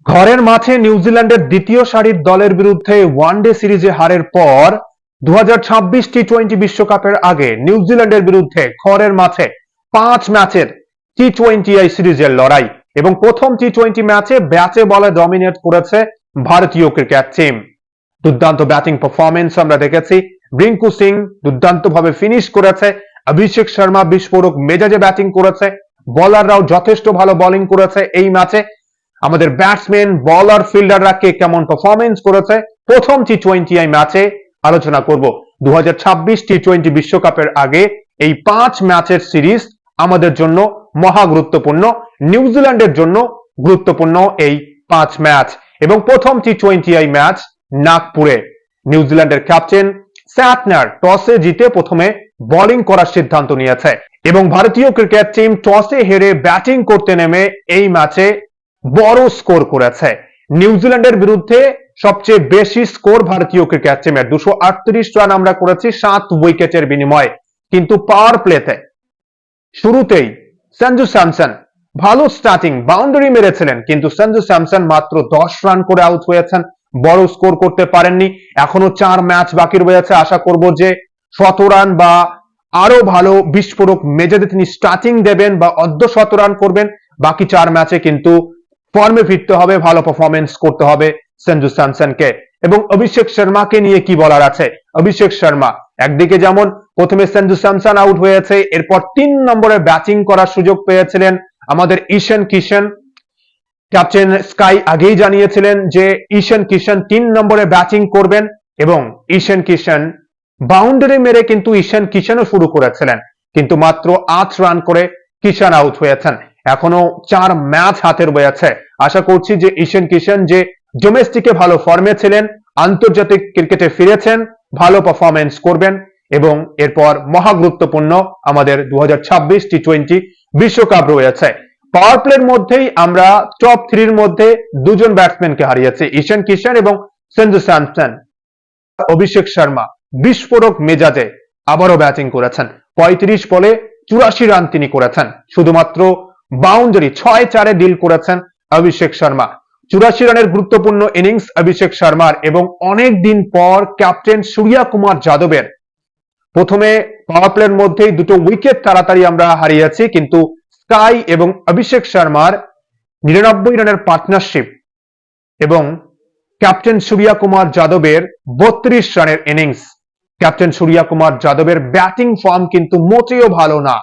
ঘরের মাঠে নিউজিল্যান্ডের দ্বিতীয় সারির দলের বিরুদ্ধে ওয়ানডে সিরিজে হারের পর 2026 টি-20 বিশ্বকাপের আগে নিউজিল্যান্ডের বিরুদ্ধে ঘরের মাঠে 5 ম্যাচের টি-20 সিরিজের লড়াই এবং প্রথম টি-20 ম্যাচে ব্যাটে বলে ডমিনেট করেছে ভারতীয় ক্রিকেট টিম। দুর্দান্ত ব্যাটিং পারফরমেন্স আমরা দেখেছি। রিঙ্কু সিং দুর্দান্তভাবে ফিনিশ করেছে। অভিষেক শর্মা বিস্ফোরক মেজাজে ব্যাটিং করেছে। বোলাররাও যথেষ্ট ভালো বোলিং করেছে এই ম্যাচে। আমাদের ব্যাটসম্যান, বোলার, ফিল্ডাররা কে কেমন পারফরমেন্স করেছে প্রথম টি-20 ম্যাচে আলোচনা করব। 2026 টি-20 বিশ্বকাপের আগে এই 5 ম্যাচের সিরিজ আমাদের জন্য মহা গুরুত্বপূর্ণ, নিউজিল্যান্ডের জন্য গুরুত্বপূর্ণ এই 5 ম্যাচ। এবং প্রথম টি-20 ম্যাচ নাগপুরে নিউজিল্যান্ডের ক্যাপ্টেন স্যাটনার টসে জিতে প্রথমে বোলিং করার সিদ্ধান্ত নিয়েছে এবং ভারতীয় ক্রিকেট টিম টসে হেরে ব্যাটিং করতে নেমে এই ম্যাচে বড় স্কোর করেছে। নিউজিল্যান্ডের বিরুদ্ধে সবচেয়ে বেশি স্কোর ভারতীয় ক্রিকেট টিমের 238 রান আমরা করেছি 7 উইকেটের বিনিময়ে। কিন্তু পাওয়ার প্লেতে শুরুতেই সঞ্জু স্যামসন ভালো স্টার্টিং বাউন্ডারি মেরেছিলেন, কিন্তু সঞ্জু স্যামসন মাত্র 10 রান করে আউট হয়েছেন, বড় স্কোর করতে পারেননি। এখনো 4 ম্যাচ বাকি রয়েছে, আশা করব যে 100 রান বা আরো ভালো বিস্ফোরক মেজাজে তিনি স্টার্টিং দেবেন বা অর্ধ 100 রান করবেন। বাকি 4 ম্যাচে কিন্তু ফর্মে ফিরতে হবে, ভালো পারফরমেন্স করতে হবে সঞ্জু স্যামসনকে। এবং অভিষেক শর্মাকে নিয়ে কি বলার আছে? অভিষেক শর্মা একদিকে যেমন প্রথমে সঞ্জু স্যামসন আউট হয়েছে, এরপর 3 নম্বরে ব্যাটিং করার সুযোগ পেয়েছিলেন আমাদের ঈশান কিশন। ক্যাপ্টেন স্কাই আগেই জানিয়েছিলেন যে ঈশান কিশন 3 নম্বরে ব্যাটিং করবেন এবং ঈশান কিশন বাউন্ডারি মেরে কিন্তু ঈশান কিশনও শুরু করেছিলেন, কিন্তু মাত্র 8 রান করে কিশন আউট হয়েছেন। এখনো 4 ম্যাচ হাতে রয়েছে। আশা করছি যে ঈশান কিশন যে ডোমেস্টিকে ভালো ফর্মে ছিলেন, আন্তর্জাতিক ক্রিকেটে ফিরেছেন, ভালো পারফরমেন্স করবেন এবং এরপর মহা গুরুত্বপূর্ণ আমাদের 2026 টি-20 বিশ্বকাপ রয়েছে। পাওয়ার প্লের মধ্যেই আমরা টপ 3 মধ্যে দুজন ব্যাটসম্যানকে হারিয়েছি, ঈশান কিশন এবং সঞ্জু স্যামসন। অভিষেক শর্মা বিস্ফোরক মেজাজে আবারও ব্যাটিং করেছেন। 35 বলে 84 রান তিনি করেছেন, শুধুমাত্র বাউন্ডারি 6-4 ডিল করেছেন অভিষেক শর্মা। 84 রানের গুরুত্বপূর্ণ ইনিংস অভিষেক শর্মার এবং অনেক দিন পর ক্যাপ্টেন সূর্য কুমার যাদবের প্রথমে পাওয়ার প্লের মধ্যেই দুটো উইকেট তাড়াতাড়ি আমরা হারিয়েছি, কিন্তু স্কাই এবং অভিষেক শর্মার 99 রানের পার্টনারশিপ এবং ক্যাপ্টেন সূর্য কুমার যাদবের 32 রানের ইনিংস। ক্যাপ্টেন সূর্য কুমার যাদবের ব্যাটিং ফর্ম কিন্তু মোটেও ভালো না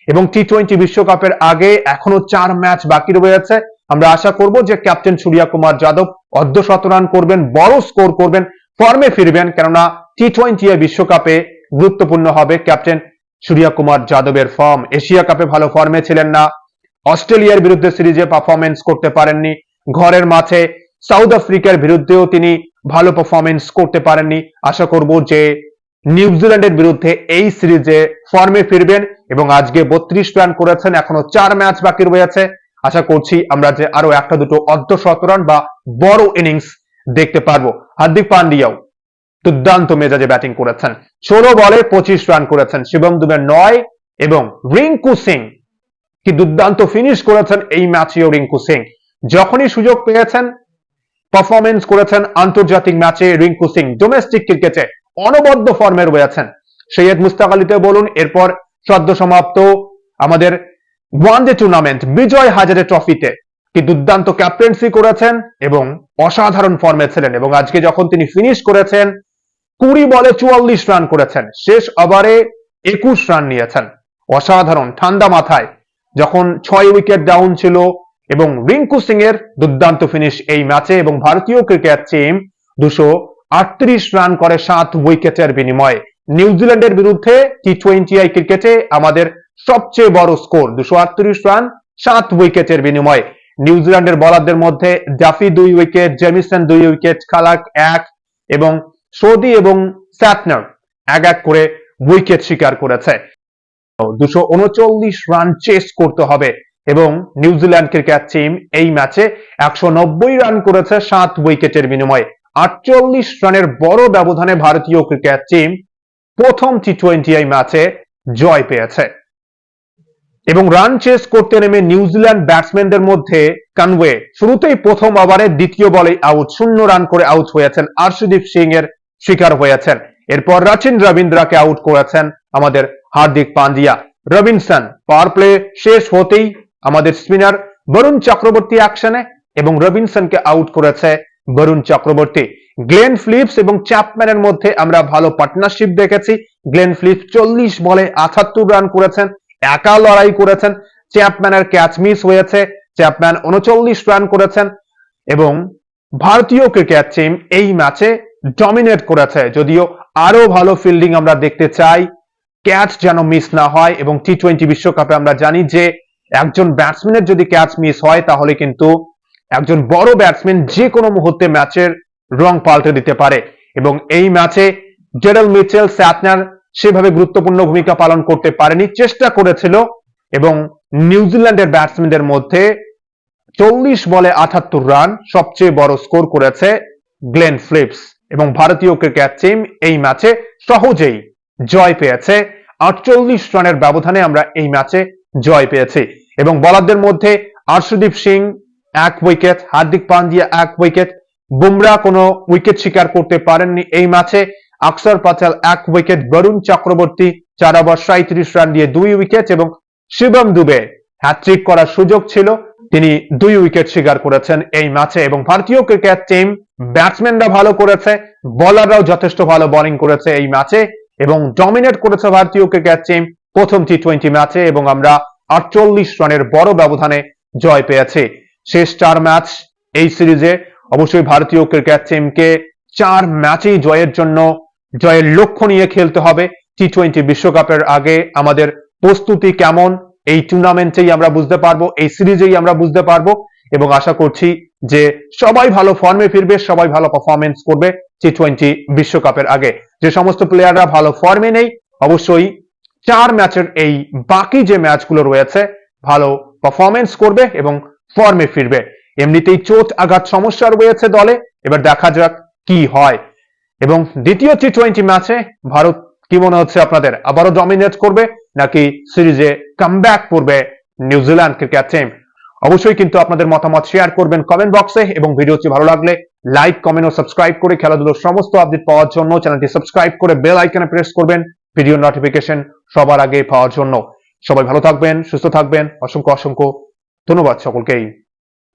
এবং টি-20 বিশ্বকাপের আগে এখনো 4 ম্যাচ বাকি রয়েছে। আমরা আশা করব যে ক্যাপ্টেন সূর্য কুমার যাদব অর্ধ 100 রান করবেন, বড় স্কোর করবেন, ফর্মে ফিরবেন, কেননা টি-20 বিশ্বকাপে গুরুত্বপূর্ণ হবে ক্যাপ্টেন সূর্য কুমার যাদবের ফর্ম। এশিয়া কাপে ভালো ফর্মে ছিলেন না, অস্ট্রেলিয়ার বিরুদ্ধে সিরিজে পারফরমেন্স করতে পারেননি, ঘরের মাঠে সাউথ আফ্রিকার বিরুদ্ধেও তিনি ভালো পারফরমেন্স করতে পারেননি। আশা করব যে নিউজিল্যান্ডের বিরুদ্ধে এই সিরিজে ফর্মে ফিরবেন এবং আজকে 32 রান করেছেন, এখনো 4 ম্যাচ বাকি রয়েছে। আশা করছি আমরা যে আরো একটা দুটো অর্ধ 100 রান বা বড় ইনিংস দেখতে পারবো। হার্দিক পান্ডিয়াও দুর্দান্ত মেজাজে ব্যাটিং করেছেন, 16 বলে 25 রান করেছেন। শিবম দুবে 9 এবং রিঙ্কু সিং কি দুর্দান্ত ফিনিশ করেছেন এই ম্যাচেও। রিঙ্কু সিং যখনই সুযোগ পেয়েছেন পারফরমেন্স করেছেন আন্তর্জাতিক ম্যাচে। রিঙ্কু সিং ডোমেস্টিক ক্রিকেটে অনবদ্য ফর্মে রয়েছেন। সৈয়দ মুস্তাক আলীতে বলুন, এরপর সদ্য সমাপ্ত আমাদের ওয়ানডে টুর্নামেন্ট বিজয় হাজারে ট্রফিতে কি দুর্দান্ত ক্যাপ্টেন্সি করেছেন এবং অসাধারণ ফর্মে ছিলেন। এবং আজকে যখন তিনি ফিনিশ করেছেন 20 বলে 44 রান করেছেন, শেষ ওভারে 21 রান নিয়েছেন। অসাধারণ ঠান্ডা মাথায় যখন 6 উইকেট ডাউন ছিল। এবং রিঙ্কু সিং এর দুর্দান্ত ফিনিশ এই ম্যাচে এবং ভারতীয় ক্রিকেট টিম 238 রান করে 7 উইকেটের বিনিময়ে। নিউজিল্যান্ডের বিরুদ্ধে টি-20 ক্রিকেটে আমাদের সবচেয়ে বড় স্কোর 238 রান 7 উইকেটের বিনিময়ে। নিউজিল্যান্ডের বোলারদের মধ্যে ডাফি 2 উইকেট, জেমিসন 2 উইকেট, খালাক 1 এবং সৌদি এবং স্যাটনার 1-1 করে উইকেট শিকার করেছে। 239 রান চেস করতে হবে এবং নিউজিল্যান্ড ক্রিকেট টিম এই ম্যাচে 190 রান করেছে 7 উইকেটের বিনিময়ে। 48 রানের বড় ব্যবধানে ভারতীয় ক্রিকেট টিম প্রথম টি-20 ম্যাচে জয় পেয়েছে। এবং রান চেস করতে নেমে নিউজিল্যান্ড ব্যাটসম্যানদের মধ্যে কানওয়ে শুরুতেই প্রথম ওভারে দ্বিতীয় বলে আউট, 0 রান করে আউট হয়েছেন, আর্শদীপ সিং এর শিকার হয়েছেন। এরপর রাচিন রবীন্দ্রাকে আউট করেছেন আমাদের Hardik Pandya. Robinson power play শেষ হতেই আমাদের স্পিনার বরুণ চক্রবর্তী অ্যাকশনে এবং রবিনসনকে আউট করেছে বরুণ চক্রবর্তী। গ্লেন ফিলিপস এবং চ্যাপম্যানের মধ্যে আমরা ভালো পার্টনারশিপ দেখেছি। গ্লেন ফিলিপস 40 বলে 78 রান করেছেন, একা লড়াই করেছেন। চ্যাপম্যানের ক্যাচ মিস হয়েছে, চ্যাপম্যান 39 রান করেছেন এবং ভারতীয় ক্রিকেট টিম এই ম্যাচে ডমিনেট করেছে। যদিও আরো ভালো ফিল্ডিং আমরা দেখতে চাই, ক্যাচ যেন মিস না হয়। এবং টি-20 বিশ্বকাপে আমরা জানি যে একজন ব্যাটসম্যানের যদি ক্যাচ মিস হয় তাহলে কিন্তু একজন বড় ব্যাটসম্যান যে কোনো মুহূর্তে ম্যাচের রং পাল্টে দিতে পারে। এবং এই ম্যাচে ডেরেল মিচেল স্যাটনার সেভাবে গুরুত্বপূর্ণ ভূমিকা পালন করতে পারেনি, চেষ্টা করেছিল। এবং নিউজিল্যান্ডের ব্যাটসম্যানদের মধ্যে 40 বলে 78 রান সবচেয়ে বড় স্কোর করেছে গ্লেন ফিলিপস। এবং ভারতীয় ক্রিকেট টিম এই ম্যাচে সহজেই জয় পেয়েছে, 48 রানের ব্যবধানে আমরা এই ম্যাচে জয় পেয়েছি। এবং বোলারদের মধ্যে আর্শদীপ সিং 1 উইকেট, হার্দিক পান্ডিয়া 1 উইকেট, বুমরা কোনো উইকেট শিকার করতে পারেননি এই ম্যাচে। Axar Patel 1 wicket, Varun Chakravarthy 4 over 37 run দিয়ে 2 উইকেট এবং শিবম দুবে হ্যাট্রিক করার সুযোগ ছিল, তিনি 2 উইকেট শিকার করেছেন এই ম্যাচে। এবং ভারতীয় ক্রিকেট টিম ব্যাটসম্যানরা ভালো করেছে, বোলাররাও যথেষ্ট ভালো বোলিং করেছে এই ম্যাচে এবং ডমিনেট করেছে ভারতীয় ক্রিকেট টিম প্রথম টি-20 ম্যাচে এবং আমরা 48 রানের বড় ব্যবধানে জয় পেয়েছি। শেষ 4 ম্যাচ এই সিরিজে অবশ্যই ভারতীয় ক্রিকেট টিমকে 4 ম্যাচেই জয়ের জন্য, জয়ের লক্ষ্য নিয়ে খেলতে হবে। টি-20 বিশ্বকাপের আগে আমাদের প্রস্তুতি কেমন এই টুর্নামেন্টেই আমরা বুঝতে পারবো, এই সিরিজেই আমরা বুঝতে পারবো। এবং আশা করছি যে সবাই ভালো ফর্মে ফিরবে, সবাই ভালো পারফরমেন্স করবে টি-20 বিশ্বকাপের আগে। যে সমস্ত প্লেয়াররা ভালো ফর্মে নেই অবশ্যই 4 ম্যাচের এই বাকি যে ম্যাচগুলো রয়েছে ভালো পারফরমেন্স করবে এবং ফর্মে ফিরবে। এমনিতেই চোট আঘাত সমস্যা রয়েছে দলে, এবার দেখা যাক কি হয়। এবং দ্বিতীয় টি-20 ম্যাচে ভারত কি মনে হচ্ছে আপনাদের, আবারও ডমিনেট করবে নাকি সিরিজে কামব্যাক করবে নিউজিল্যান্ড ক্রিকেট টিম? অবশ্যই কিন্তু আপনাদের মতামত শেয়ার করবেন কমেন্ট বক্সে এবং ভিডিওটি ভালো লাগলে লাইক, কমেন্ট ও সাবস্ক্রাইব করে খেলাধুলোর সমস্ত আপডেট পাওয়ার জন্য চ্যানেলটি সাবস্ক্রাইব করে বেল আইকনে প্রেস করবেন ভিডিও নোটিফিকেশন সবার আগে পাওয়ার জন্য। সবাই ভালো থাকবেন, সুস্থ থাকবেন, অসংখ্য অসংখ্য ধন্যবাদ সকলকেই।